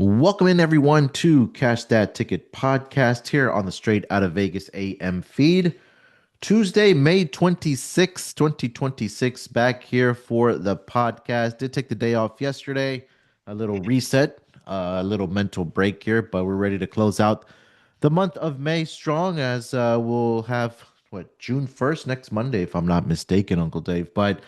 Welcome in everyone to Cash That Ticket podcast here on the Straight Out of Vegas AM feed. Tuesday, May 26th, 2026, back here for the podcast. Did take the day off yesterday, a little reset, a little mental break here, but we're ready to close out the month of May strong as we'll have June 1st next Monday, if I'm not mistaken, Uncle Dave. But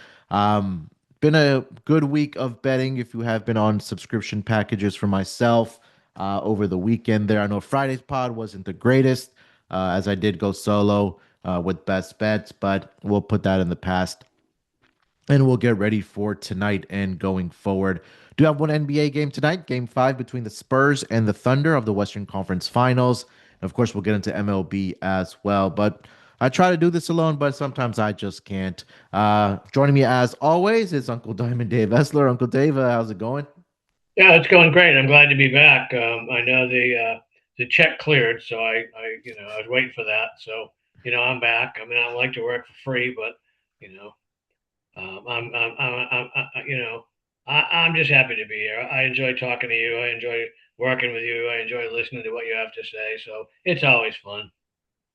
been a good week of betting if you have been on subscription packages for myself over the weekend there. I know Friday's pod wasn't the greatest as I did go solo with best bets, but we'll put that in the past and we'll get ready for tonight and going forward. Do have one NBA game tonight, game five between the Spurs and the Thunder of the Western Conference Finals. And of course, we'll get into MLB as well. But I try to do this alone, but sometimes I just can't. Joining me as always is Uncle Diamond Dave Essler. Uncle Dave, how's it going? Yeah, it's going great. I'm glad to be back. I know the check cleared, so I was waiting for that. So I'm back. I mean, I don't like to work for free, but you know, I'm just happy to be here. I enjoy talking to you. I enjoy working with you. I enjoy listening to what you have to say. So it's always fun.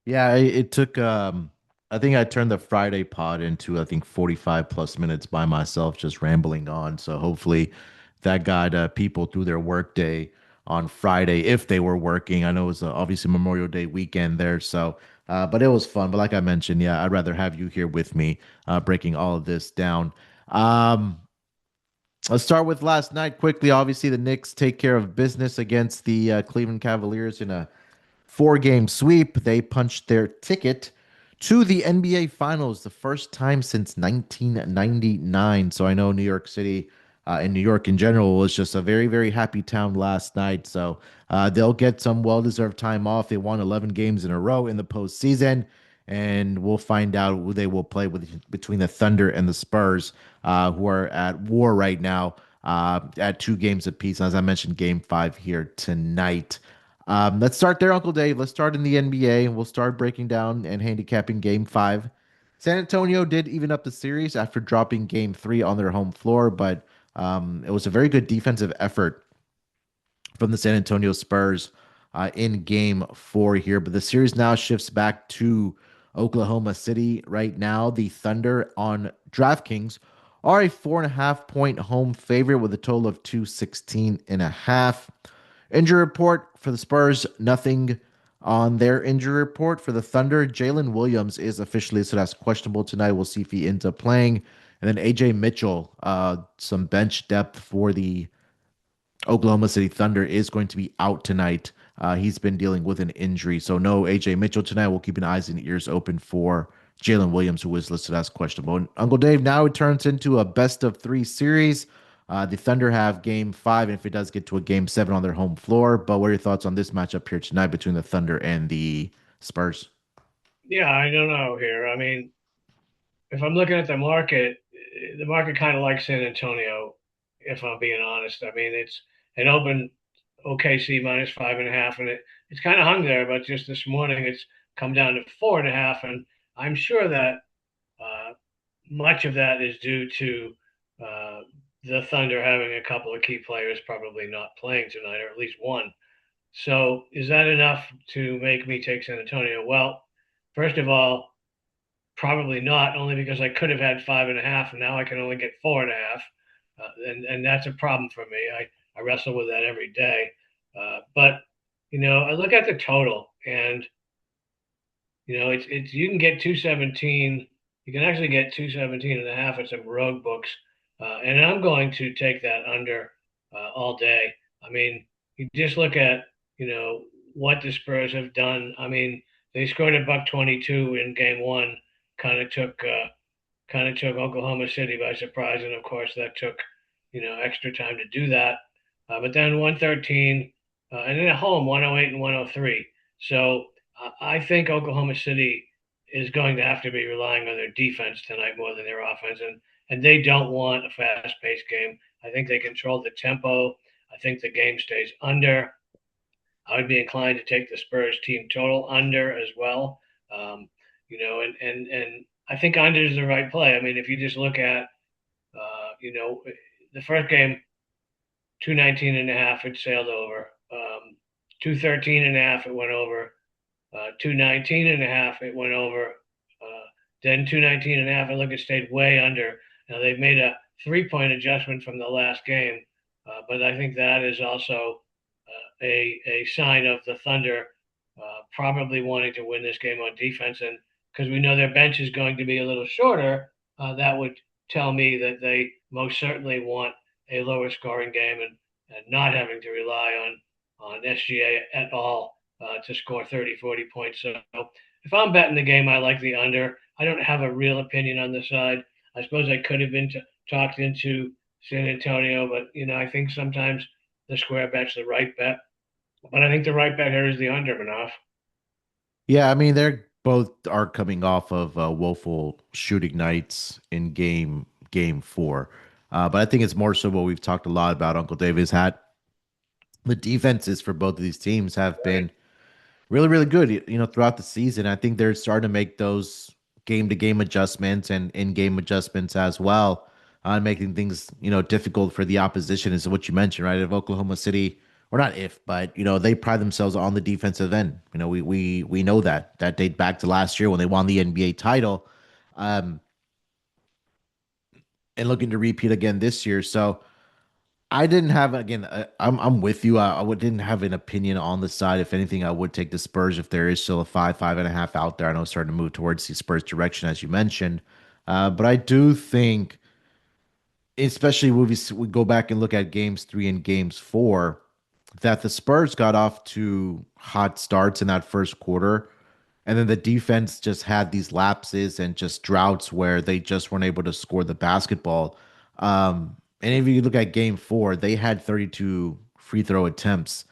Yeah, it took I think I turned the Friday pod into I think 45 plus minutes by myself just rambling on. So hopefully that got people through their work day on Friday if they were working. I know it was obviously Memorial Day weekend there, so but it was fun. But like I mentioned, yeah, I'd rather have you here with me breaking all of this down. Um Let's start with last night quickly. Obviously, the Knicks take care of business against the Cleveland Cavaliers in a four-game sweep. They punched their ticket to the NBA Finals, the first time since 1999. So I know New York City and New York in general was just a very, very happy town last night. So they'll get some well-deserved time off. They won 11 games in a row in the postseason, and we'll find out who they will play with between the Thunder and the Spurs, who are at war right now at two games apiece. As I mentioned, Game Five here tonight. Let's start there, Uncle Dave. Let's start in the NBA, and we'll start breaking down and handicapping Game 5. San Antonio did even up the series after dropping Game 3 on their home floor, but it was a very good defensive effort from the San Antonio Spurs in Game 4 here. But the series now shifts back to Oklahoma City right now. The Thunder on DraftKings are a 4.5 point home favorite with a total of 216 and a half. Injury report for the Spurs, nothing on their injury report. For the Thunder, Jalen Williams is officially listed as questionable tonight. We'll see if he ends up playing. And then AJ Mitchell, some bench depth for the Oklahoma City Thunder, is going to be out tonight. He's been dealing with an injury. So no AJ Mitchell tonight. We'll keep an eyes and ears open for Jalen Williams, who is listed as questionable. And Uncle Dave, now it turns into a best of three series. The Thunder have game five, and if it does get to a game seven on their home floor. But what are your thoughts on this matchup here tonight between the Thunder and the Spurs? Yeah, I don't know here. I mean, if I'm looking at the market kind of likes San Antonio, if I'm being honest. I mean, it opened OKC minus 5.5, and it's kind of hung there, but just this morning it's come down to 4.5, and I'm sure that uh, much of that is due to uh, the Thunder having a couple of key players probably not playing tonight, or at least one. So, is that enough to make me take San Antonio? Well, first of all, probably not, only because I could have had 5.5, and now I can only get 4.5, and that's a problem for me. I wrestle with that every day. But I look at the total, and it's you can get 217. You can actually get 217 and a half at some road books, and I'm going to take that under all day. I mean, you just look at what the Spurs have done. I mean, they scored a buck 22 in game one, kind of took Oklahoma City by surprise, and of course that took extra time to do that. But then 113, and then at home 108 and 103. So I think Oklahoma City is going to have to be relying on their defense tonight more than their offense, and they don't want a fast-paced game. I think they control the tempo. I think the game stays under. I would be inclined to take the Spurs team total under as well. And I think under is the right play. I mean, if you just look at, the first game, 219.5, it sailed over. 213.5, it went over. 219.5, it went over. Then 219.5, it looked it stayed way under. Now they've made a 3 point adjustment from the last game, but I think that is also a sign of the Thunder probably wanting to win this game on defense. And because we know their bench is going to be a little shorter, that would tell me that they most certainly want a lower scoring game and not having to rely on SGA at all to score 30, 40 points. So if I'm betting the game, I like the under. I don't have a real opinion on the side. I suppose I could have been talked into San Antonio, but I think sometimes the square bet's the right bet. But I think the right bet here is the under, Munaf. Yeah, I mean they're both are coming off of woeful shooting nights in game four. But I think it's more so what we've talked a lot about. Uncle Dave is had the defenses for both of these teams have Right. been really, really good, throughout the season. I think they're starting to make those game to game adjustments and in game adjustments as well, making things, difficult for the opposition is what you mentioned, right? If Oklahoma City, or not if, but, they pride themselves on the defensive end. We know that date back to last year when they won the NBA title, um, and looking to repeat again this year. So, I didn't have again. I'm with you. Didn't have an opinion on the side. If anything, I would take the Spurs if there is still a 5.5 out there. I know it's starting to move towards the Spurs direction as you mentioned, but I do think, especially when we go back and look at games three and games four, that the Spurs got off to hot starts in that first quarter. And then the defense just had these lapses and just droughts where they just weren't able to score the basketball. And if you look at game four, they had 32 free throw attempts,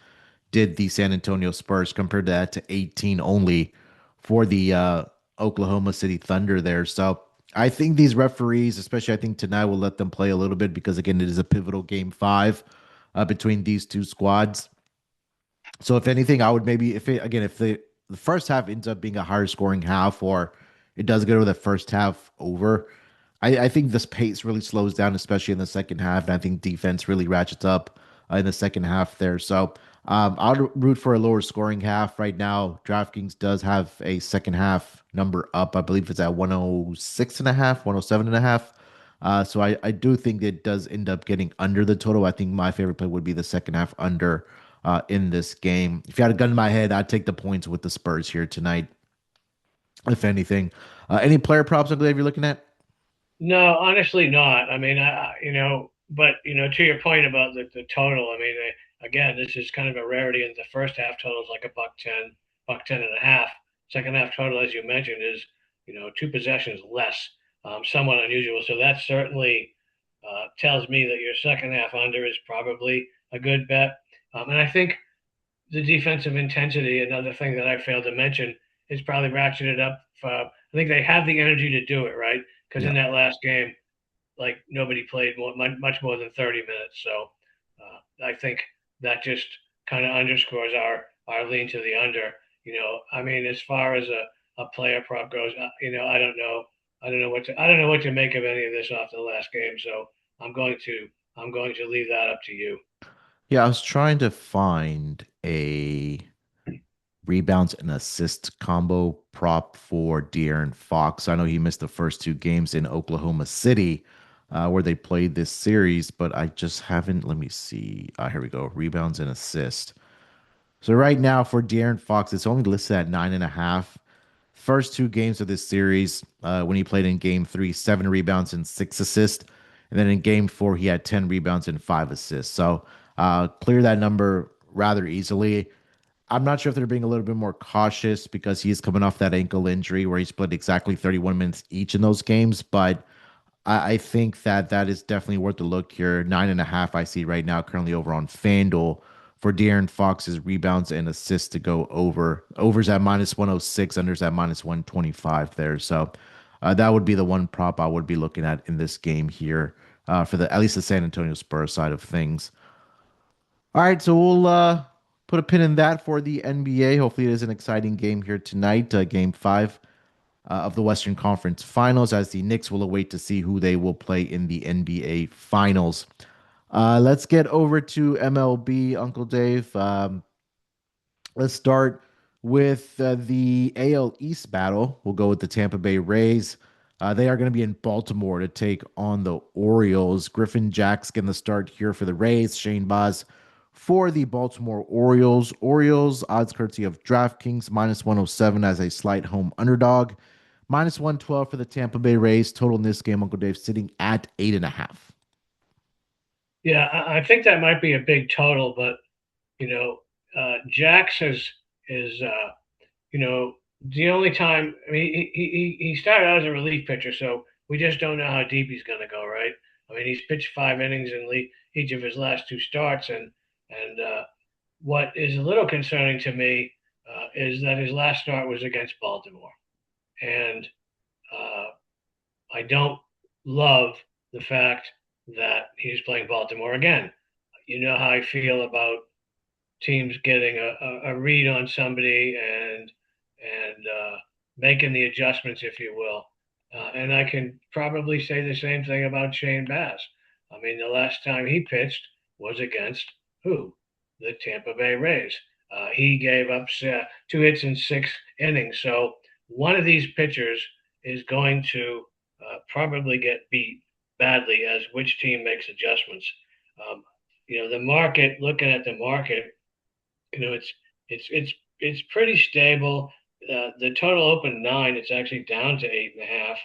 did the San Antonio Spurs, compared to that to 18 only for the Oklahoma City Thunder there. So I think these referees, especially I think tonight, will let them play a little bit because, again, it is a pivotal game five between these two squads. So if anything, I would maybe if the first half ends up being a higher scoring half, or it does go to the first half over, I think this pace really slows down, especially in the second half, and I think defense really ratchets up in the second half there. So I'll root for a lower scoring half right now. DraftKings does have a second half number up. I believe it's at 106 and a half, 107 and a half. So I do think it does end up getting under the total. I think my favorite play would be the second half under in this game. If you had a gun in my head, I'd take the points with the Spurs here tonight, if anything. Any player props, I believe you're looking at? No, honestly, not. I mean, but to your point about the total, I mean, again, this is kind of a rarity. In the first half total is like a buck 10, buck 10.5. Second half total, as you mentioned, is two possessions less, somewhat unusual. So that certainly tells me that your second half under is probably a good bet. And I think the defensive intensity, another thing that I failed to mention, is probably ratcheted up. I think they have the energy to do it, right? Because in Yeah. that last game, like nobody played much more than 30 minutes. So I think that just kind of underscores our lean to the under. I mean, as far as a player prop goes, I don't know. I don't know what to make of any of this off the last game. So I'm going to I'm going to leave that up to you. Yeah, I was trying to find a rebounds and assist combo prop for De'Aaron Fox. I know he missed the first two games in Oklahoma City, where they played this series, but I just haven't. Let me see. Here we go. Rebounds and assist. So right now for De'Aaron Fox, it's only listed at 9.5. First two games of this series, when he played in game three, 7 rebounds and 6 assists. And then in game four, he had 10 rebounds and 5 assists. So clear that number rather easily. I'm not sure if they're being a little bit more cautious because he's coming off that ankle injury where he's played exactly 31 minutes each in those games. But I think that is definitely worth a look here. 9.5 I see right now currently over on FanDuel for De'Aaron Fox's rebounds and assists to go over. Overs at minus 106, unders at minus 125 there. So that would be the one prop I would be looking at in this game here for the at least the San Antonio Spurs side of things. All right, so we'll put a pin in that for the NBA. Hopefully, it is an exciting game here tonight, game five of the Western Conference Finals, as the Knicks will await to see who they will play in the NBA Finals. Let's get over to MLB, Uncle Dave. Let's start with the AL East battle. We'll go with the Tampa Bay Rays. They are going to be in Baltimore to take on the Orioles. Griffin Jack's getting the start here for the Rays. Shane Baz for the Baltimore Orioles. Orioles, odds courtesy of DraftKings, -107 as a slight home underdog. -112 for the Tampa Bay Rays. Total in this game, Uncle Dave, sitting at 8.5. Yeah, I think that might be a big total, but Jax is the only time. I mean, he started out as a relief pitcher, so we just don't know how deep he's going to go, right? I mean, he's pitched 5 innings in each of his last two starts, and what is a little concerning to me is that his last start was against Baltimore, and uh, I don't love the fact that he's playing Baltimore again. You know how I feel about teams getting a read on somebody and making the adjustments, if you will. And I can probably say the same thing about Shane Bass. I mean, the last time he pitched was against who? The Tampa Bay Rays. He gave up 2 hits in 6 innings. So one of these pitchers is going to probably get beat badly as which team makes adjustments. Um, the market, looking at the market, it's pretty stable. The total open 9. It's actually down to 8.5.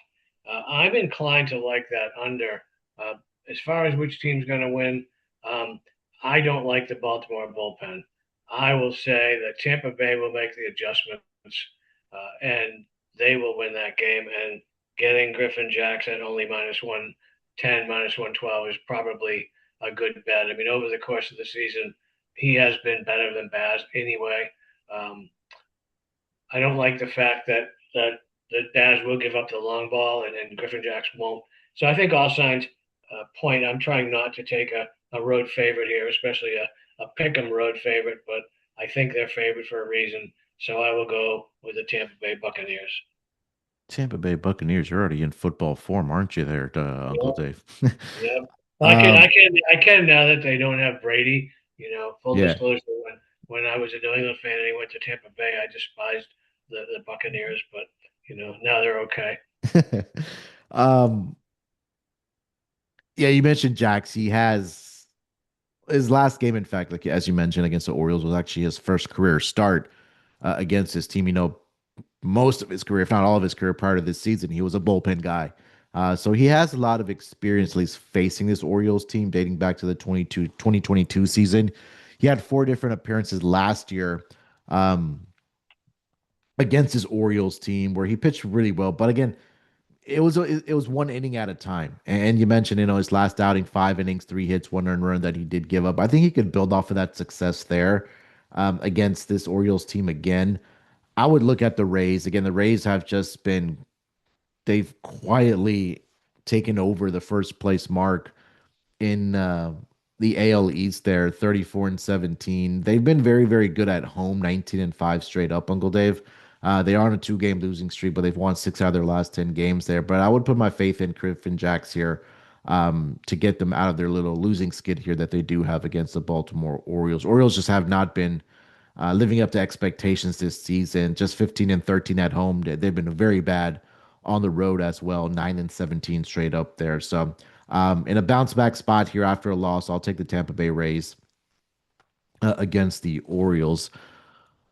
I'm inclined to like that under. Uh, as far as which team's going to win, um, I don't like the Baltimore bullpen. I will say that Tampa Bay will make the adjustments and they will win that game. And getting Griffin Jackson only -110, -112 is probably a good bet. I mean, over the course of the season, he has been better than Baz anyway. Um, I don't like the fact that Baz will give up the long ball and Griffin Jackson won't. So I think all signs point. I'm trying not to take a road favorite here, especially a pick'em road favorite, but I think they're favored for a reason. So I will go with the Tampa Bay Buccaneers. Tampa Bay Buccaneers, you're already in football form, aren't you there, Uncle Yep. Dave? Yep. Well, um, I can now that they don't have Brady. Full yeah. disclosure, when I was a New England fan and he went to Tampa Bay, I despised the Buccaneers, but now they're okay. um, yeah, you mentioned Jax. He has his last game, in fact, like as you mentioned, against the Orioles was actually his first career start against his team. Most of his career, if not all of his career prior to this season, he was a bullpen guy. So he has a lot of experience, at least facing this Orioles team dating back to the 2022 season. He had 4 different appearances last year um, against his Orioles team where he pitched really well. But again, it was 1 inning at a time. And you mentioned, his last outing, 5 innings, 3 hits, 1 earned run that he did give up. I think he could build off of that success there against this Orioles team again. I would look at the Rays. Again, the Rays have just been, they've quietly taken over the first place mark in the AL East there, 34-17. They've been very, very good at home, 19-5 straight up, Uncle Dave. They are on a 2-game losing streak, but they've won 6 out of their last 10 games there. But I would put my faith in Griffin Jacks here to get them out of their little losing skid here that they do have against the Baltimore Orioles. Orioles just have not been living up to expectations this season. Just 15-13 at home. They've been very bad on the road as well, 9-17 straight up there. So in a bounce back spot here after a loss, I'll take the Tampa Bay Rays against the Orioles.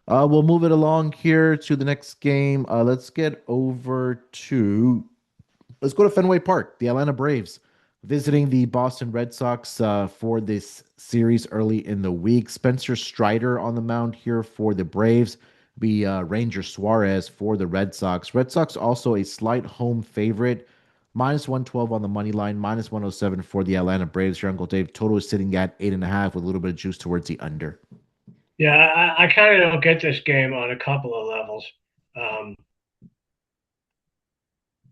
We'll move it along here to the next game. Let's go to Fenway Park. The Atlanta Braves visiting the Boston Red Sox for this series early in the week. Spencer Strider on the mound here for the Braves. Be Ranger Suarez for the Red Sox. Red Sox also a slight home favorite. -112 on the money line, -107 for the Atlanta Braves. Your Uncle Dave total is sitting at 8.5 with a little bit of juice towards the under. Yeah, I kind of don't get this game on a couple of levels. Um,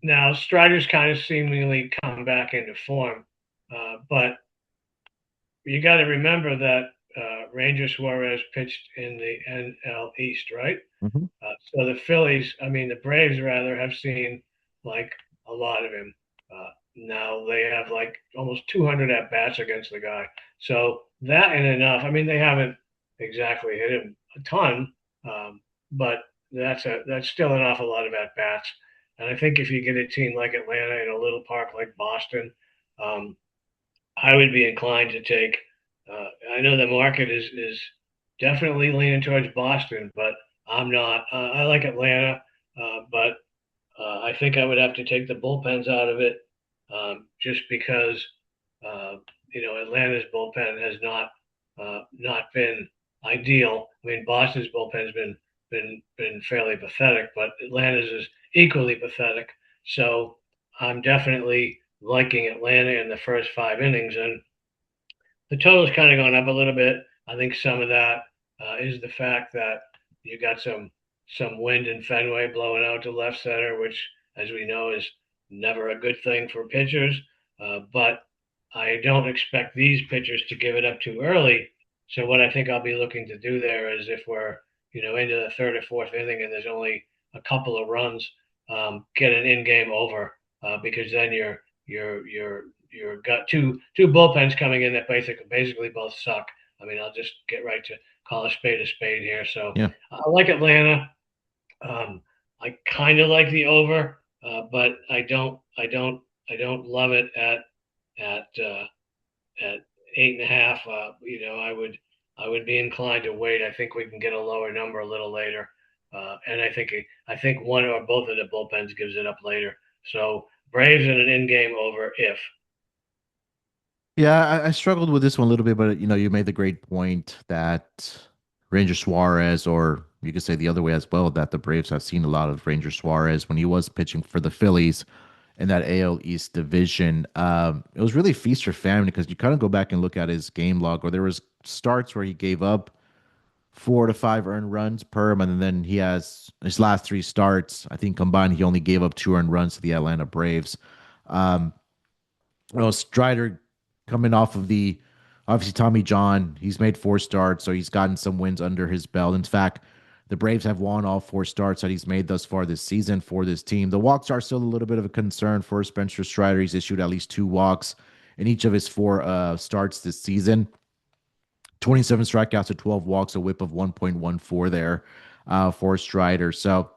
Now, Strider's kind of seemingly come back into form, but you got to remember that Ranger Suarez pitched in the NL East, right? Mhm. So the Phillies, I mean, the Braves rather, have seen like a lot of him. now they have like almost 200 at bats against the guy. So that and enough. I mean, they haven't exactly hit him a ton, but that's still an awful lot of at bats. And I think if you get a team like Atlanta in a little park like Boston, um, I would be inclined to take. I know the market is definitely leaning towards Boston, but I'm not. I like Atlanta, but I think I would have to take the bullpens out of it, just because Atlanta's bullpen has not been ideal. I mean, Boston's bullpen's been fairly pathetic, but Atlanta's is equally pathetic. So I'm definitely liking Atlanta in the first 5 innings, and the total's kind of gone up a little bit. I think some of that is the fact that you got some wind in Fenway blowing out to left center, which, as we know, is never a good thing for pitchers. But I don't expect these pitchers to give it up too early. So what I think I'll be looking to do there is if we're into the third or fourth inning and there's only a couple of runs, get an in-game over, because then you're got two bullpens coming in that basically both suck. I mean, I'll just get right to call a spade here. So Yeah. I like Atlanta. I kind of like the over, but I don't love it at 8.5. I would be inclined to wait. I think we can get a lower number a little later, and I think one or both of the bullpens gives it up later. So Braves in an in-game over if. Yeah, I struggled with this one a little bit, but you made the great point that Ranger Suarez, or you could say the other way as well, that the Braves have seen a lot of Ranger Suarez when he was pitching for the Phillies in that AL East division. It was really feast or famine because you kind of go back and look at his game log, where there was starts where he gave up 4 to 5 earned runs per him, and then he has his last 3 starts. I think combined, he only gave up 2 earned runs to the Atlanta Braves. Um, Strider coming off of the obviously Tommy John, he's made 4 starts, so he's gotten some wins under his belt. In fact, the Braves have won all 4 starts that he's made thus far this season for this team. The walks are still a little bit of a concern for Spencer Strider. He's issued at least 2 walks in each of his 4 starts this season. 27 strikeouts to 12 walks, a whip of 1.14 there for Strider. So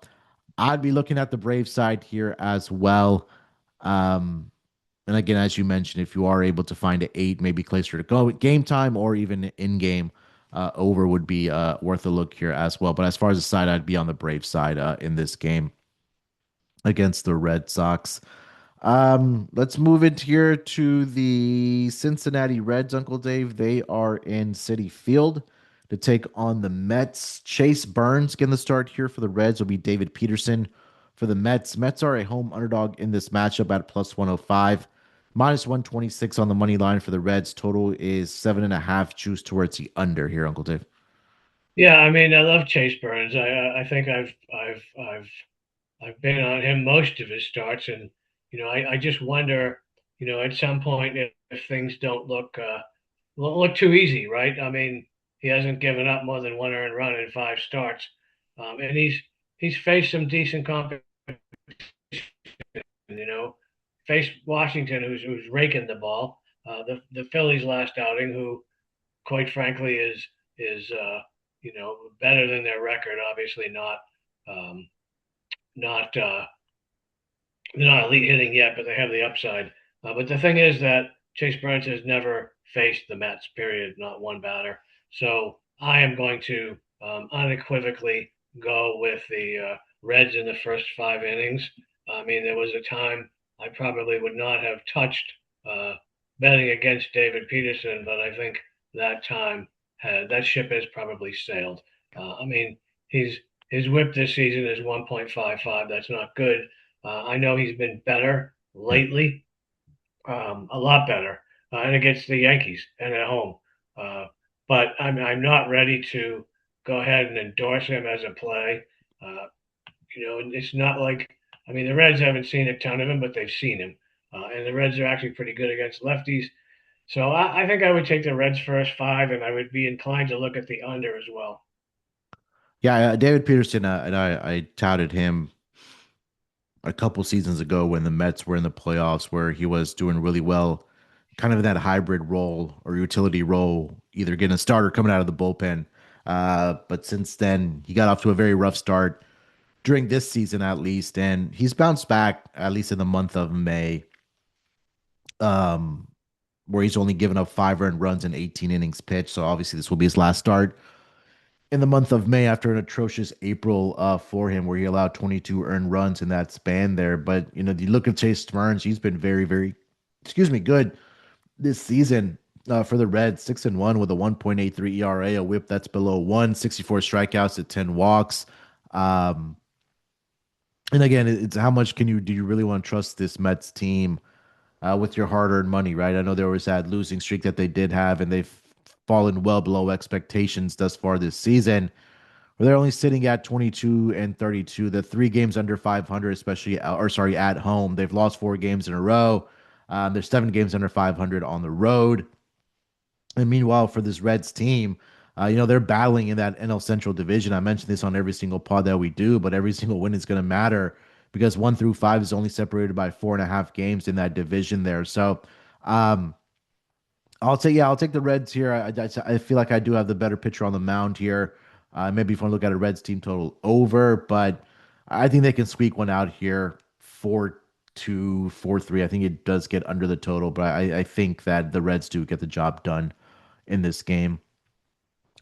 I'd be looking at the Brave side here as well. Um, and again, as you mentioned, if you are able to find an 8, maybe closer to go game time or even in game, over would be worth a look here as well. But as far as the side, I'd be on the Brave side in this game against the Red Sox. Let's move it here to the Cincinnati Reds, Uncle Dave. They are in Citi Field to take on the Mets. Chase Burns getting the start here for the Reds will be David Peterson for the Mets. Mets are a home underdog in this matchup at plus 105. Minus 126 on the money line for the Reds. Total is 7.5. Choose towards the under here, Uncle Dave. Yeah, I mean, I love Chase Burns. I think I've been on him most of his starts, and I just wonder, at some point if things don't look too easy, right? I mean, he hasn't given up more than one earned run in 5 starts, and he's faced some decent competition. You know, faced Washington, who's raking the ball. The Phillies last outing, who quite frankly is better than their record. Obviously um, not they're not elite hitting yet, but they have the upside. But the thing is that Chase Burns has never faced the Mets, period, not one batter. So I am going to unequivocally go with the Reds in the first 5 innings. I mean, there was a time I probably would not have touched uh, betting against David Peterson, but I think that ship has probably sailed. I mean, he's his whip this season is 1.55. That's not good. I know he's been better Yeah. lately, a lot better, and against the Yankees and at home. Uh, but I'm not ready to go ahead and endorse him as a play. Uh, it's not like I mean the Reds haven't seen a ton of him, but they've seen him, and the Reds are actually pretty good against lefties. So I think I would take the Reds first 5, and I would be inclined to look at the under as well. Yeah, David Peterson, and I touted him a couple seasons ago when the Mets were in the playoffs, where he was doing really well, kind of in that hybrid role or utility role, either getting a starter coming out of the bullpen. But since then, he got off to a very rough start during this season, at least, and he's bounced back at least in the month of May, um, where he's only given up 5 earned runs in 18 innings pitched. So obviously, this will be his last start in the month of May after an atrocious April for him, where he allowed 22 earned runs in that span there. But you look at Chase Stearns; he's been very, very, excuse me, good this season for the Reds. 6-1 with a 1.83 ERA, a WHIP that's below 1, 64 strikeouts at 10 walks. Um, and again, it's how much can you do you really want to trust this Mets team with your hard-earned money, right? I know there was that losing streak that they did have, and they've fallen well below expectations thus far this season. Where they're only sitting at 22 and 32, the 3 games under 500, especially, or sorry, at home. They've lost 4 games in a row. There's 7 games under 500 on the road. And meanwhile, for this Reds team, they're battling in that NL Central division. I mentioned this on every single pod that we do, but every single win is going to matter because 1 through 5 is only separated by 4.5 games in that division there. So, um, I'll take the Reds here. I feel like I do have the better pitcher on the mound here. Maybe if I look at a Reds team total over, but I think they can squeak one out here, 4-2, 4-3. I think it does get under the total, but I think that the Reds do get the job done in this game.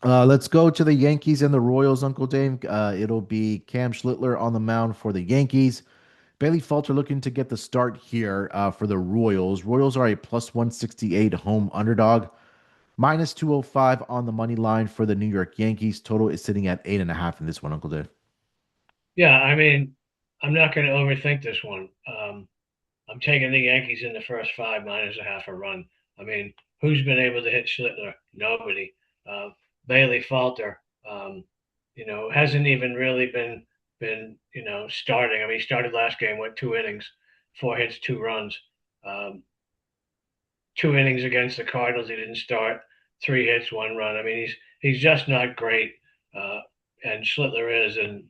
Let's go to the Yankees and the Royals, Uncle Dave. It'll be Cam Schlittler on the mound for the Yankees. Bailey Falter looking to get the start here for the Royals. Royals are a plus 168 home underdog, minus 205 on the money line for the New York Yankees. Total is sitting at 8.5 in this one, Uncle Dave. Yeah, I mean, I'm not going to overthink this one. I'm taking the Yankees in the first five minus a half a run. I mean, who's been able to hit Schlittler? Nobody. Uh, Bailey Falter, hasn't even really been starting. I mean, he started last game with 2 innings, 4 hits, 2 runs. Um, 2 innings against the Cardinals, he didn't start. 3 hits, 1 run. I mean, he's just not great. Uh, and Schlittler is, and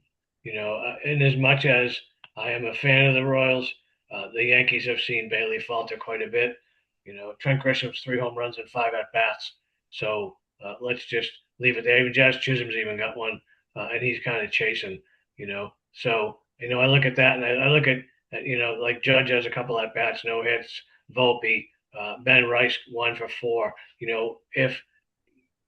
in as much as I am a fan of the Royals, the Yankees have seen Bailey falter quite a bit. Trent Grisham's 3 home runs and 5 at bats. So let's just leave it there. Even Jazz Chisholm's even got one, and he's kind of chasing. So I look at that and I look at like Judge has a couple at bats, no hits. Volpe, Ben Rice 1 for 4. If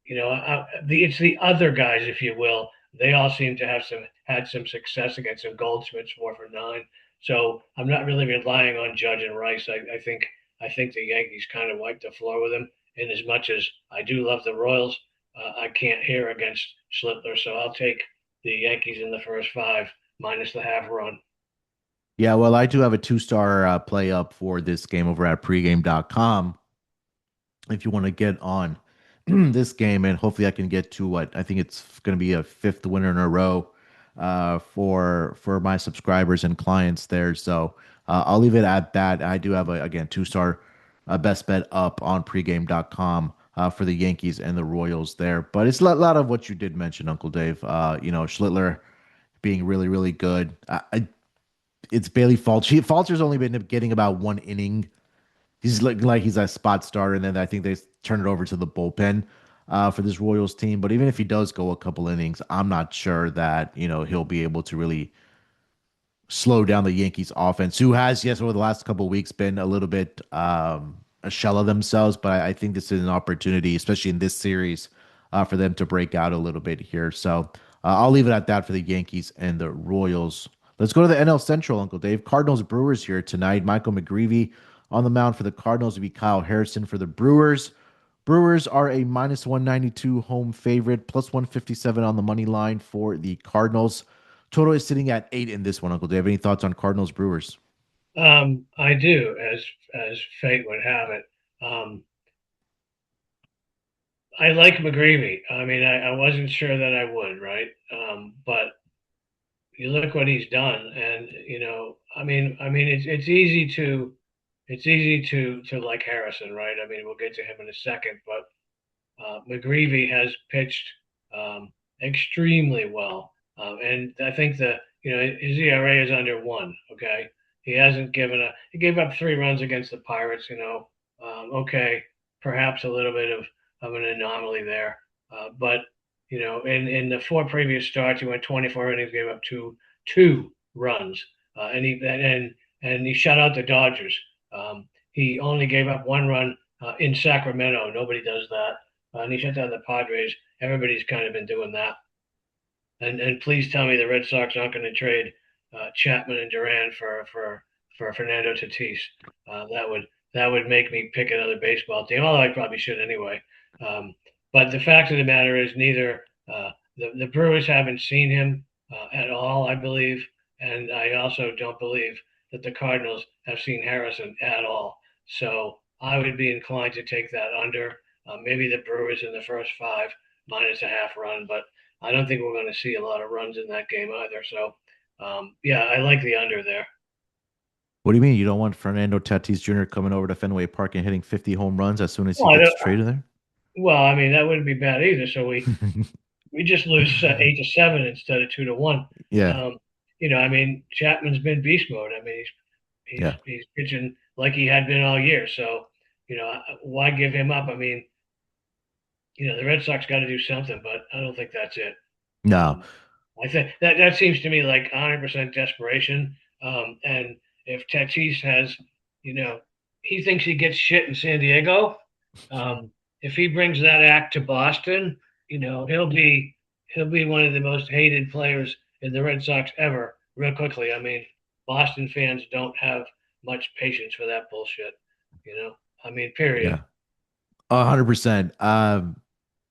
it's the other guys, if you will. They all seem to have had some success against some Goldsmiths 4 for 9. So I'm not really relying on Judge and Rice. I think the Yankees kind of wiped the floor with them. And as much as I do love the Royals, I can't hear against Schlittler. So I'll take the Yankees in the first five minus the half run. Yeah, well, I do have a two-star play up for this game over at pregame.com. If you want to get on this game, and hopefully I can get to what I think it's going to be a fifth winner in a row for my subscribers and clients there. So I'll leave it at that. I do have a again two-star best bet up on pregame.com for the Yankees and the Royals there. But it's a lot of what you did mention, Uncle Dave. Schlittler being really, really good. It's Bailey Falter. Falter's only been getting about 1 inning. He's looking like he's a spot starter, and then I think they turn it over to the bullpen for this Royals team. But even if he does go a couple innings, I'm not sure that he'll be able to really slow down the Yankees offense, who has, yes, over the last couple of weeks been a little bit a shell of themselves. But I think this is an opportunity, especially in this series, for them to break out a little bit here. So I'll leave it at that for the Yankees and the Royals. Let's go to the NL Central, Uncle Dave. Cardinals-Brewers here tonight. Michael McGreevy on the mound for the Cardinals will be Kyle Harrison for the Brewers. Brewers are a minus 192 home favorite, plus 157 on the money line for the Cardinals. Total is sitting at 8 in this one, Uncle Dave. Any thoughts on Cardinals Brewers? I do, as fate would have it. I like McGreevy. I mean, I wasn't sure that I would, right? But you look what he's done, and I mean, it's easy to like Harrison, right? I mean, we'll get to him in a second, but McGreevy has pitched extremely well, and I think his ERA is under 1. Okay, he gave up 3 runs against the Pirates. Okay, perhaps a little bit of an anomaly there, but in the 4 previous starts, he went 24 innings, gave up two runs, and he shut out the Dodgers. He only gave up 1 run in Sacramento. Nobody does that. And he shut down the Padres. Everybody's kind of been doing that. And please tell me the Red Sox aren't going to trade Chapman and Duran for Fernando Tatis. That would make me pick another baseball team, although I probably should anyway. But the fact of the matter is, neither the Brewers haven't seen him at all, I believe, and I also don't believe that the Cardinals have seen Harrison at all. So I would be inclined to take that under. Maybe the Brewers in the first 5 minus a half run, but I don't think we're going to see a lot of runs in that game either. So, yeah, I like the under there. What do you mean you don't want Fernando Tatis Jr. coming over to Fenway Park and hitting 50 home runs as soon as he Well, gets traded there? I mean, that wouldn't be bad either. So we just lose 8-7 instead of 2-1. Yeah, Um, I mean, Chapman's been beast mode. I mean, yeah. he's pitching like he had been all year. So, why give him up? I mean, the Red Sox got to do something, but I don't think that's it. No, Um, I think that seems to me like 100% desperation. And if Tatis has, you know, he thinks he gets shit in San Diego. Um, if he brings that act to Boston, he'll be one of the most hated players in the Red Sox ever. Real quickly, I mean, Boston fans don't have much patience for that bullshit. I mean, period. yeah. 100%.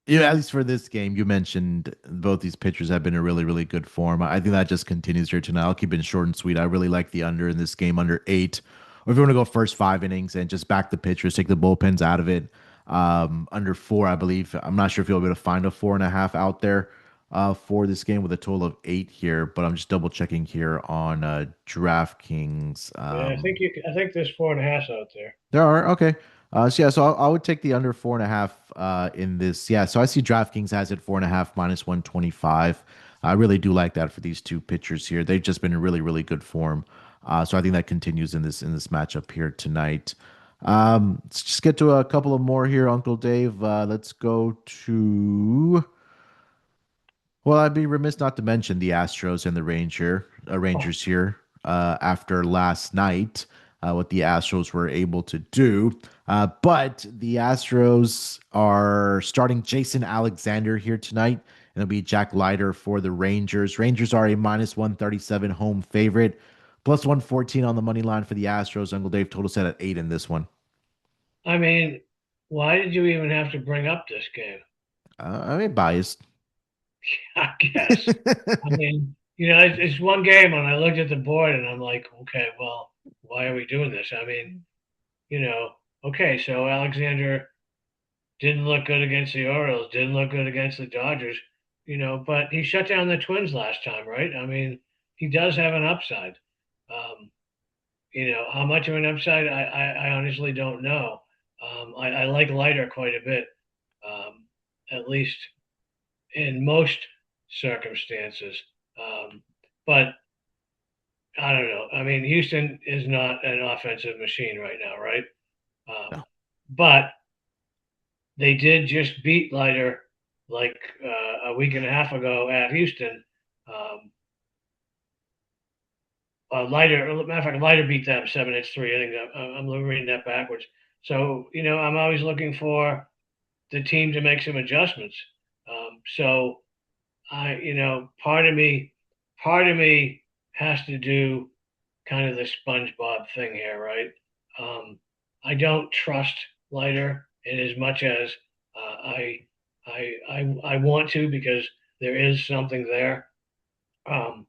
Yeah, at least for this game, you mentioned both these pitchers have been in really, really good form. I think that just continues here tonight. I'll keep it short and sweet. I really like the under in this game, under 8. Or if you want to go first 5 innings and just back the pitchers, take the bullpens out of it. Under 4, I believe. I'm not sure if you'll be able to find a 4.5 out there for this game with a total of 8 here, but I'm just double checking here on DraftKings. Yeah, I think there's 4.5 out there. There are okay. So yeah, so I would take the under 4.5 in this. Yeah, so I see DraftKings has it 4.5 minus 125. I really do like that for these two pitchers here. They've just been in really, really good form. So I think that continues in this matchup here tonight. Let's just get to a couple of more here, Uncle Dave. Let's go to. Well, I'd be remiss not to mention the Astros and the Oh, Rangers here after last night, what the Astros were able to do. But the Astros are starting Jason Alexander here tonight, and it'll be Jack Leiter for the Rangers. Rangers are a minus 137 home favorite, plus 114 on the money line for the Astros. Uncle Dave total set at 8 in this one. I mean, why did you even have to bring up this game? I mean, biased. I guess. I mean, it's one game, and I looked at the board, and I'm like, okay, well, why are we doing this? I mean, you know, okay, so Alexander didn't look good against the Orioles, didn't look good against the Dodgers, but he shut down the Twins last time, right? I mean, he does have an upside. Um, how much of an upside, I honestly don't know. I like Leiter quite a bit, um, at least in most circumstances. Um, but I don't know. I mean, Houston is not an offensive machine right now, right? No. But they did just beat Leiter like a week and a half ago at Houston. Um, Leiter, matter of fact, Leiter beat them 7-3. I think I'm reading that backwards. So I'm always looking for the team to make some adjustments. So part of me has to do kind of the SpongeBob thing here, right? Um, I don't trust Leiter in as much as I want to because there is something there. Um,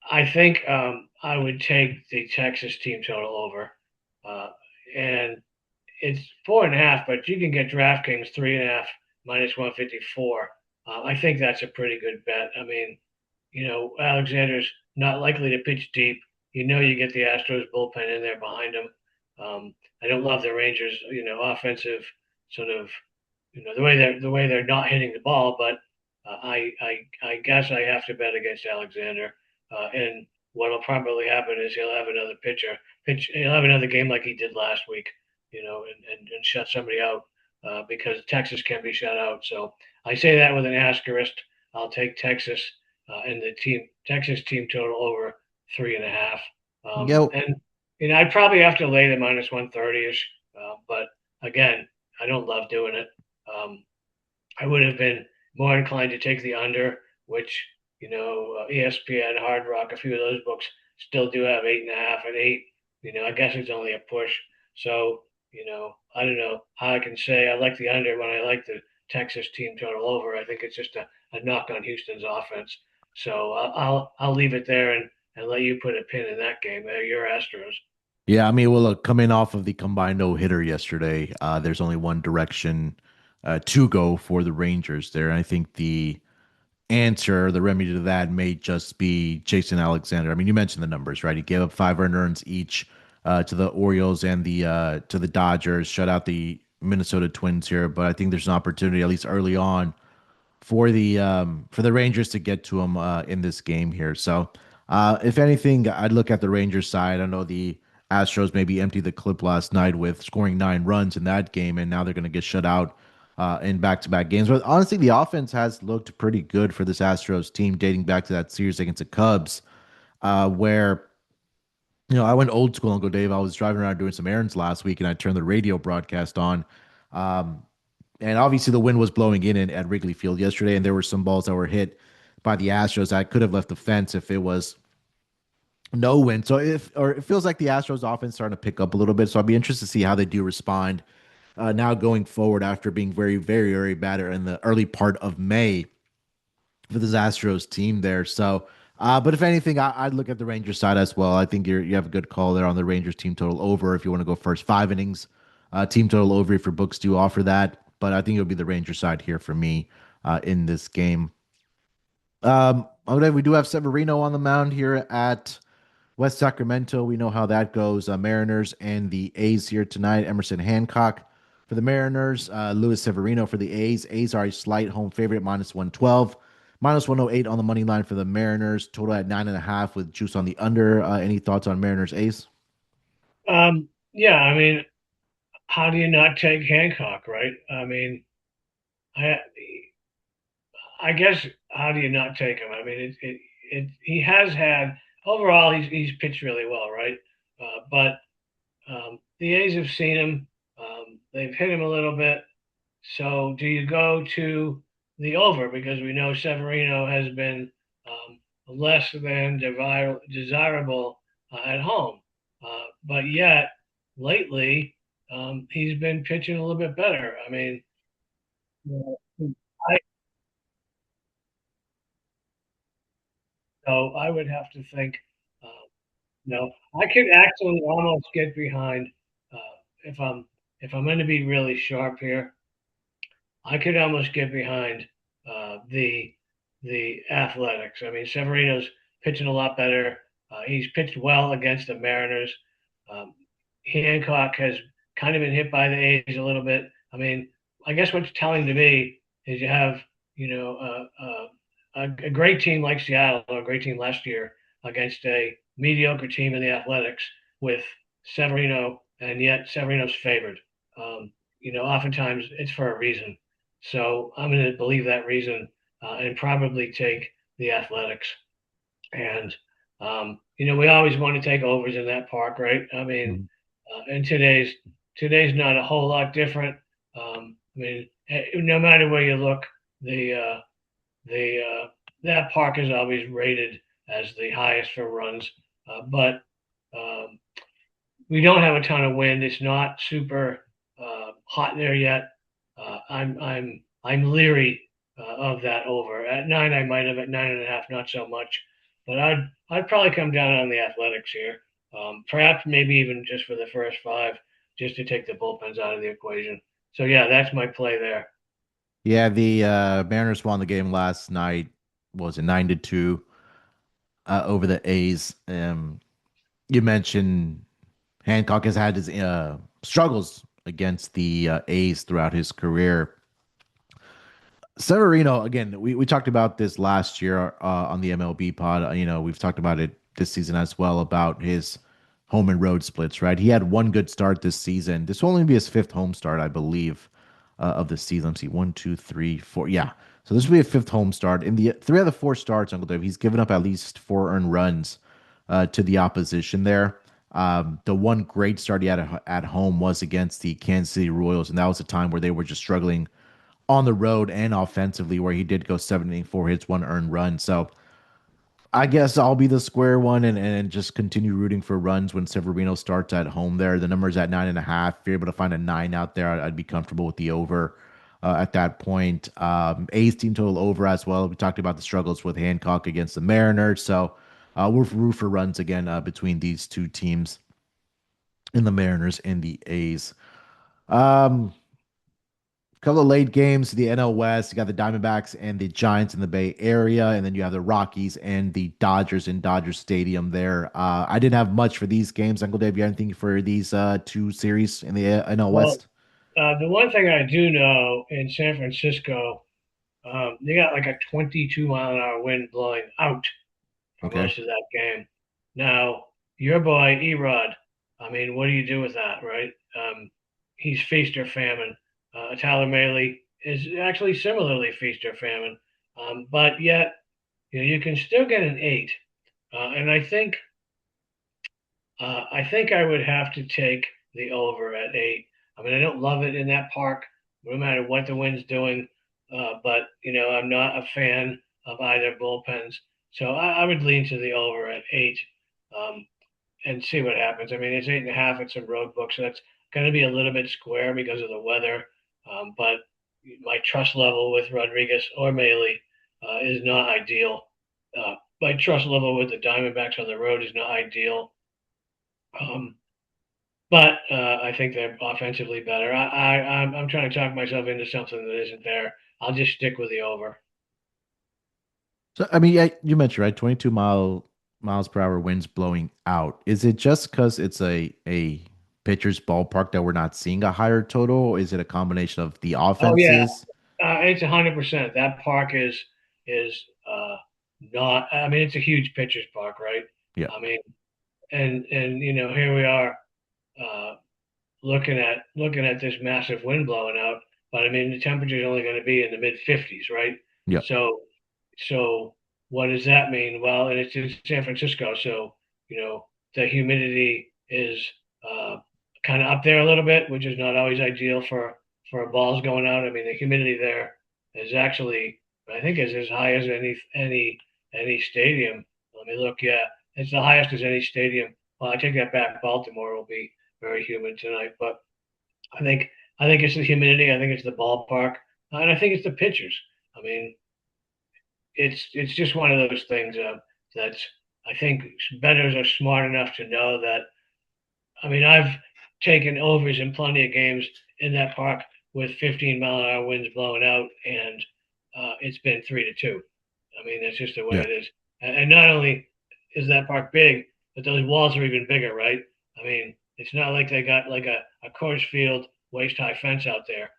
I think I would take the Texas team total over, uh, and it's 4.5, but you can get DraftKings 3.5 minus 154. I think that's a pretty good bet. I mean, Alexander's not likely to pitch deep. You get the Astros bullpen in there behind him. I don't love the Rangers, offensive sort of, the way they're not hitting the ball, but I guess I have to bet against Alexander. And what'll probably happen is he'll have another pitch. He'll have another game like he did last week, and shut somebody out because Texas can be shut out. So I say that with an asterisk. I'll take Texas and the Texas team total over 3.5. Yeah, And I'd probably have to lay the minus 130 ish, but again, I don't love doing it. Um, I would have been more inclined to take the under, which ESPN, Hard Rock, a few of those books still do have 8.5 and 8. I guess it's only a push. So I don't know how I can say I like the under when I like the Texas team total over. I think it's just a knock on Houston's offense. So I'll leave it there and let you put a pin in that game. Your Astros. yeah. I mean, well, coming off of the combined no hitter yesterday, there's only one direction to go for the Rangers there. I think the answer, the remedy to that may just be Jason Alexander. I mean, you mentioned the numbers, right? He gave up 5 earned runs each to the Orioles and the to the Dodgers, shut out the Minnesota Twins here. But I think there's an opportunity, at least early on, for the Rangers to get to him in this game here. So, if anything, I'd look at the Rangers side. I know the Astros maybe emptied the clip last night with scoring 9 runs in that game, and now they're going to get shut out in back-to-back games. But honestly, the offense has looked pretty good for this Astros team, dating back to that series against the Cubs, where I went old school, Uncle Dave. I was driving around doing some errands last week, and I turned the radio broadcast on. Um, and obviously, the wind was blowing in at Wrigley Field yesterday, and there were some balls that were hit by the Astros that could have left the fence if it was no wind. So it feels like the Astros offense starting to pick up a little bit. So I'll be interested to see how they do respond now going forward after being very, very, very bad in the early part of May for this Astros team there. So, but if anything, I'd look at the Rangers side as well. I think you have a good call there on the Rangers team total over if you want to go first 5 innings. Team total over if your books do offer that. But I think it'll be the Rangers side here for me in this game. Okay, we do have Severino on the mound here at West Sacramento. We know how that goes. Mariners and the A's here tonight. Emerson Hancock for the Mariners. Luis Severino for the A's. A's are a slight home favorite, minus 112. Minus 108 on the money line for the Mariners. Total at 9.5 with juice on the under. Any thoughts on Mariners A's? Yeah, I mean, how do you not take Hancock, right? I mean, I I guess how do you not take him? I mean, he has had overall he's pitched really well, right? But the A's have seen him. They've hit him a little bit. So do you go to the over because we know Severino has been less than desirable at home, but yet lately he's been pitching a little bit better. I mean, I I would have to think. Uh, no, I could actually almost get behind if I'm going to be really sharp here. I could almost get behind the Athletics. I mean, Severino's pitching a lot better. He's pitched well against the Mariners. Um, Hancock has kind of been hit by the A's a little bit. I mean, I guess what's telling to me is you have a great team like Seattle, or a great team last year against a mediocre team in the Athletics with Severino, and yet Severino's favored. Oftentimes it's for a reason. So I'm going to believe that reason and probably take the Athletics. And we always want to take overs in that park, right? I mean, Mhm. and today's not a whole lot different. I mean, no matter where you look, the that park is always rated as the highest for runs, but um, we don't have a ton of wind. It's not super hot there yet. I'm leery of that over. At 9, I might have. At 9.5, not so much. But I'd probably come down on the Athletics here. Perhaps maybe even just for the first 5, just to take the bullpens out of the equation. So yeah, that's my play there. Yeah, the Mariners won the game last night. What was it 9-2 over the A's? You mentioned Hancock has had his struggles against the A's throughout his career. Severino, again, we talked about this last year on the MLB pod. We've talked about it this season as well about his home and road splits, right? He had one good start this season. This will only be his fifth home start, I believe, of the season. Let's see, one, two, three, four. Yeah. So this will be a fifth home start. In the three of the four starts, Uncle Dave, he's given up at least four earned runs to the opposition there. The one great start he had at home was against the Kansas City Royals, and that was a time where they were just struggling on the road and offensively, where he did go 7 innings, 4 hits, one earned run. So I guess I'll be the square one and just continue rooting for runs when Severino starts at home there. The number's at 9.5. If you're able to find a 9 out there, I'd be comfortable with the over at that point. A's team total over as well. We talked about the struggles with Hancock against the Mariners. So we'll root for runs again between these two teams in the Mariners and the A's. Um, Couple of late games, the NL West. You got the Diamondbacks and the Giants in the Bay Area, and then you have the Rockies and the Dodgers in Dodger Stadium there. I didn't have much for these games. Uncle Dave, you have anything for these two series in the NL Well, West? the one thing I do know in San Francisco, they got like a 22-mile-an-hour wind blowing out for Okay. most of that game. Now, your boy Erod, I mean, what do you do with that, right? He's feast or famine. Tyler Mahle is actually similarly feast or famine, but yet you can still get an 8, and I think I would have to take the over at 8. I mean, I don't love it in that park, no matter what the wind's doing. But I'm not a fan of either bullpens, so I would lean to the over at 8, um, and see what happens. I mean, it's 8.5. It's a road book, so that's going to be a little bit square because of the weather. But my trust level with Rodriguez or Mahle is not ideal. My trust level with the Diamondbacks on the road is not ideal. Um, but I think they're offensively better. I'm trying to talk myself into something that isn't there. I'll just stick with the over. So I mean, yeah, you mentioned right, miles per hour winds blowing out. Is it just because it's a pitcher's ballpark that we're not seeing a higher total? Or is it a combination of the Oh yeah, offenses? it's 100%. That park is not. I mean, it's a huge pitcher's park, right? Yeah, I mean, and here we are uh, looking at this massive wind blowing out, but I mean the temperature is only going to be in the mid 50s, right? yeah, So what does that mean? Well, and it's in San Francisco, so the humidity is uh, kind of up there a little bit, which is not always ideal for balls going out. I mean, the humidity there is actually, I think, is as high as any stadium. Let me look. Yeah, it's the highest as any stadium. Well, I take that back. Baltimore will be very humid tonight, but I think I think it's the humidity. I think it's the ballpark, and I think it's the pitchers. I mean, it's just one of those things that I think bettors are smart enough to know that. I mean, I've taken overs in plenty of games in that park with 15-mile-an-hour winds blowing out, and it's been 3-2. I mean, that's just the way yeah. it is. And not only is that park big, but those walls are even bigger, right? I mean, it's not like they got like a course field waist high fence out there.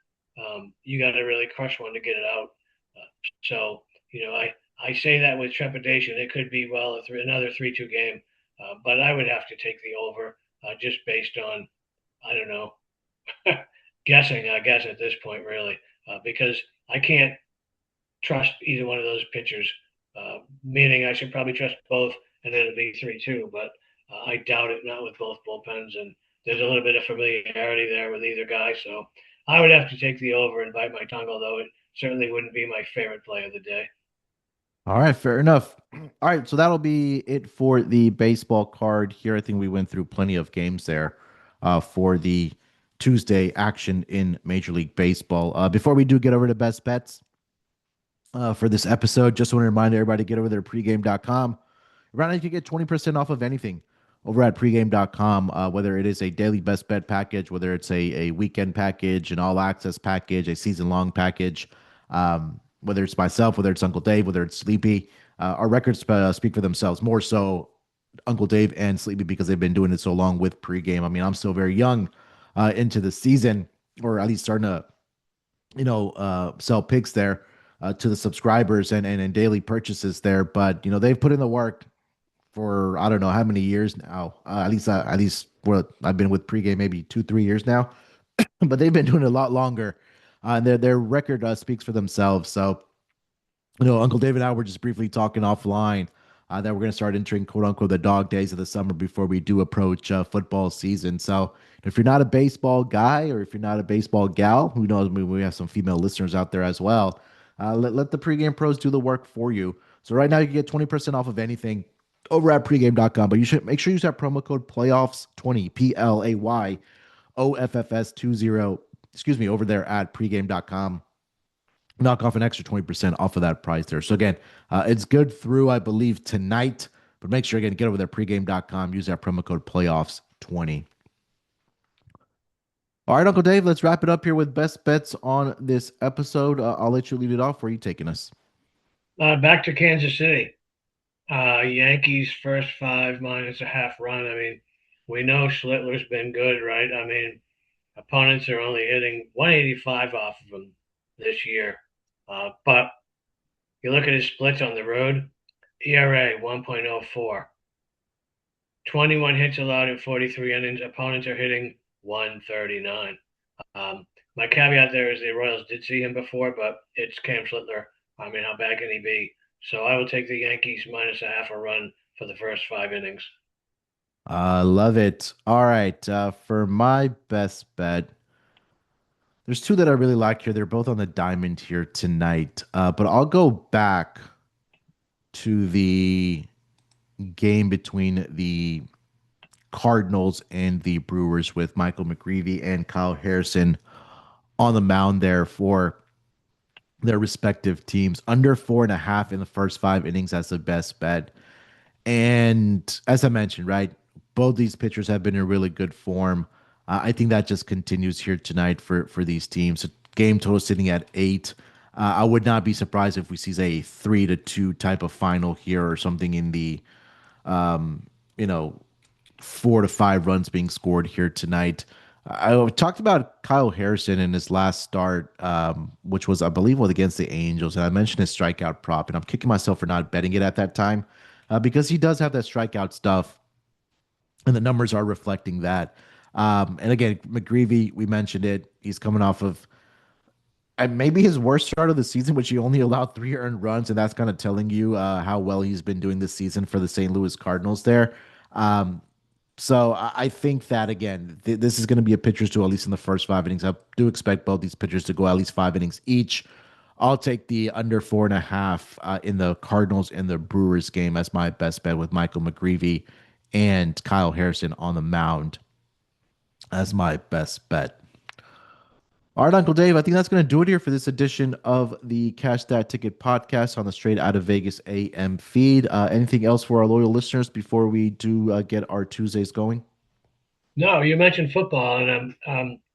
You got to really crush one to get it out. So, I say that with trepidation. It could be, well, another 3-2 game, but I would have to take the over just based on, I don't know, guessing, I guess, at this point, really, because I can't trust either one of those pitchers, meaning I should probably trust both and then it'll be 3-2, but I doubt it, not with both bullpens. And there's a little bit of familiarity there with either guy. So I would have to take the over and bite my tongue, although it certainly wouldn't be my favorite play of the day. All right, fair enough. All right, so that'll be it for the baseball card here. I think we went through plenty of games there for the Tuesday action in Major League Baseball. Before we do get over to best bets for this episode, just want to remind everybody to get over there to pregame.com. Right now, you can get 20% off of anything over at pregame.com, whether it is a daily best bet package, whether it's a weekend package, an all access package, a season long package, whether it's myself, whether it's Uncle Dave, whether it's Sleepy. Our records speak for themselves, more so Uncle Dave and Sleepy because they've been doing it so long with pregame. I mean, I'm still very young into the season, or at least starting to, sell picks there. to the subscribers and daily purchases there. But they've put in the work for I don't know how many years now. At least what I've been with pregame maybe 2 3 years now, but they've been doing it a lot longer. Their record speaks for themselves. So Uncle David and I were just briefly talking offline that we're going to start entering quote unquote the dog days of the summer before we do approach football season. So if you're not a baseball guy or if you're not a baseball gal, who knows, maybe we have some female listeners out there as well. Let the pregame pros do the work for you. So right now you can get 20% off of anything over at pregame.com, but you should make sure you use that promo code playoffs20, PLAYOFFS20, excuse me, over there at pregame.com. Knock off an extra 20% off of that price there. So again, it's good through, I believe, tonight, but make sure, again, get over there, pregame.com, use that promo code playoffs20. All right, Uncle Dave, let's wrap it up here with best bets on this episode. I'll let you lead it off. Where are you taking us? Back to Kansas City. Yankees first five minus a half run. I mean, we know Schlittler's been good, right? I mean, opponents are only hitting 185 off of him this year. But you look at his splits on the road, ERA 1.04, 21 hits allowed in 43 innings. Opponents are hitting 139. My caveat there is the Royals did see him before, but it's Cam Schlittler. I mean, how bad can he be? So I will take the Yankees minus a half a run for the first 5 innings. Love it. All right, for my best bet, there's two that I really like here. They're both on the diamond here tonight, but I'll go back to the game between the Cardinals and the Brewers with Michael McGreevy and Kyle Harrison on the mound there for their respective teams. Under 4.5 in the first 5 innings as the best bet. And as I mentioned, right, both these pitchers have been in really good form. I think that just continues here tonight for these teams. Game total sitting at 8. I would not be surprised if we see a 3-2 type of final here or something in the um, you know 4 to 5 runs being scored here tonight. I talked about Kyle Harrison in his last start, which was, I believe, was against the Angels, and I mentioned his strikeout prop, and I'm kicking myself for not betting it at that time because he does have that strikeout stuff, and the numbers are reflecting that. And again, McGreevy, we mentioned it. He's coming off of maybe his worst start of the season, which he only allowed 3 earned runs, and that's kind of telling you how well he's been doing this season for the St. Louis Cardinals there. Um, so I think that again, this is going to be a pitcher's duel, at least in the first 5 innings. I do expect both these pitchers to go at least 5 innings each. I'll take the under 4.5 in the Cardinals and the Brewers game as my best bet with Michael McGreevy and Kyle Harrison on the mound as my best bet. All right, Uncle Dave, I think that's going to do it here for this edition of the Cash That Ticket podcast on the Straight Out of Vegas AM feed. Anything else for our loyal listeners before we do get our Tuesdays going? No, you mentioned football, and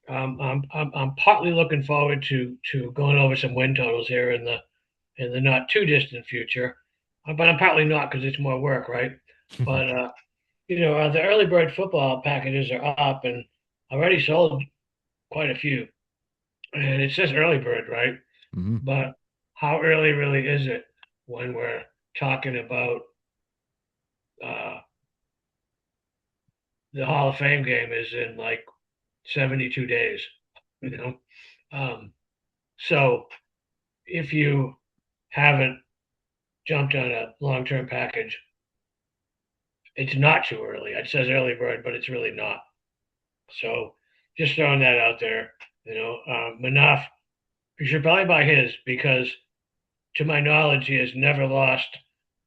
I'm partly looking forward to going over some win totals here in the not too distant future, but I'm partly not because it's more work, right? But the early bird football packages are up, and I already sold quite a few, and it says early bird, right? Mhm. But how early really is it when we're talking about uh, the Hall of Fame game is in like 72 days, you know? Um, so if you haven't jumped on a long-term package, it's not too early. It says early bird, but it's really not. So just throwing that out there, Munaf, you should probably buy his because, to my knowledge, he has never lost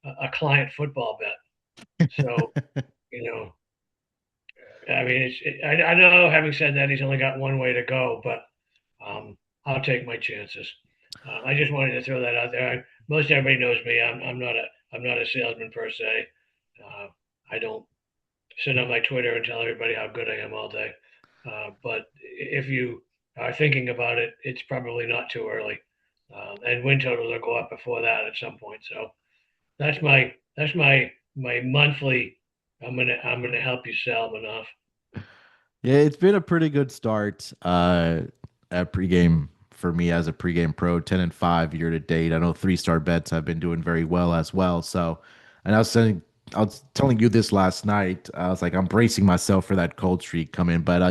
a client football bet. So, you know, I mean, I know. Having said that, he's only got one way to go, but I'll take my chances. I just wanted to throw that out there. Most everybody knows me. I'm not a salesman per se. I don't sit on my Twitter and tell everybody how good I am all day. But if you are thinking about it, it's probably not too early. And win totals will go up before that at some point. So that's my monthly. I'm gonna help you sell enough. Yeah, it's been a pretty good start at pregame for me as a pregame pro, 10-5 year to date. I know 3-star bets have been doing very well as well. So, and I was telling you this last night. I was like, I'm bracing myself for that cold streak coming. But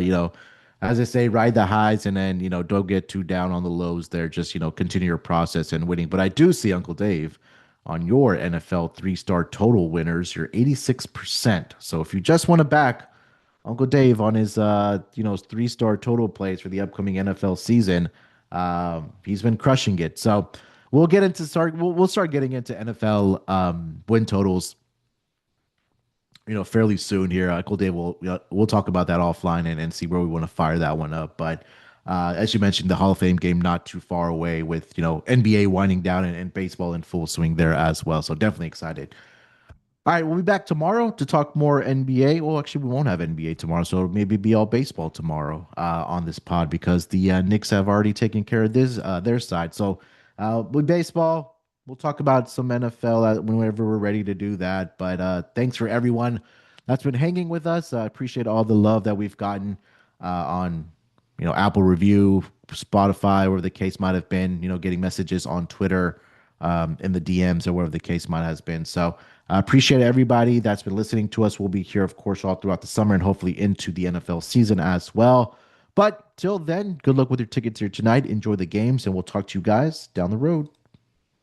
as I say, ride the highs and then don't get too down on the lows there. Just continue your process and winning. But I do see Uncle Dave on your NFL 3-star total winners. You're 86%. So if you just want to back Uncle Dave on his 3-star total plays for the upcoming NFL season, he's been crushing it. So we'll start getting into NFL win totals fairly soon here. Uncle Dave we'll talk about that offline and see where we want to fire that one up. But as you mentioned, the Hall of Fame game not too far away with NBA winding down and baseball in full swing there as well. So definitely excited. All right, we'll be back tomorrow to talk more NBA. Well, actually, we won't have NBA tomorrow, so maybe be all baseball tomorrow on this pod because the Knicks have already taken care of this their side. So with baseball, we'll talk about some NFL whenever we're ready to do that. But thanks for everyone that's been hanging with us. I appreciate all the love that we've gotten on Apple review, Spotify, wherever the case might have been. Getting messages on Twitter in the DMs or whatever the case might has been. So I appreciate everybody that's been listening to us. We'll be here, of course, all throughout the summer and hopefully into the NFL season as well. But till then, good luck with your tickets here tonight. Enjoy the games, and we'll talk to you guys down the road.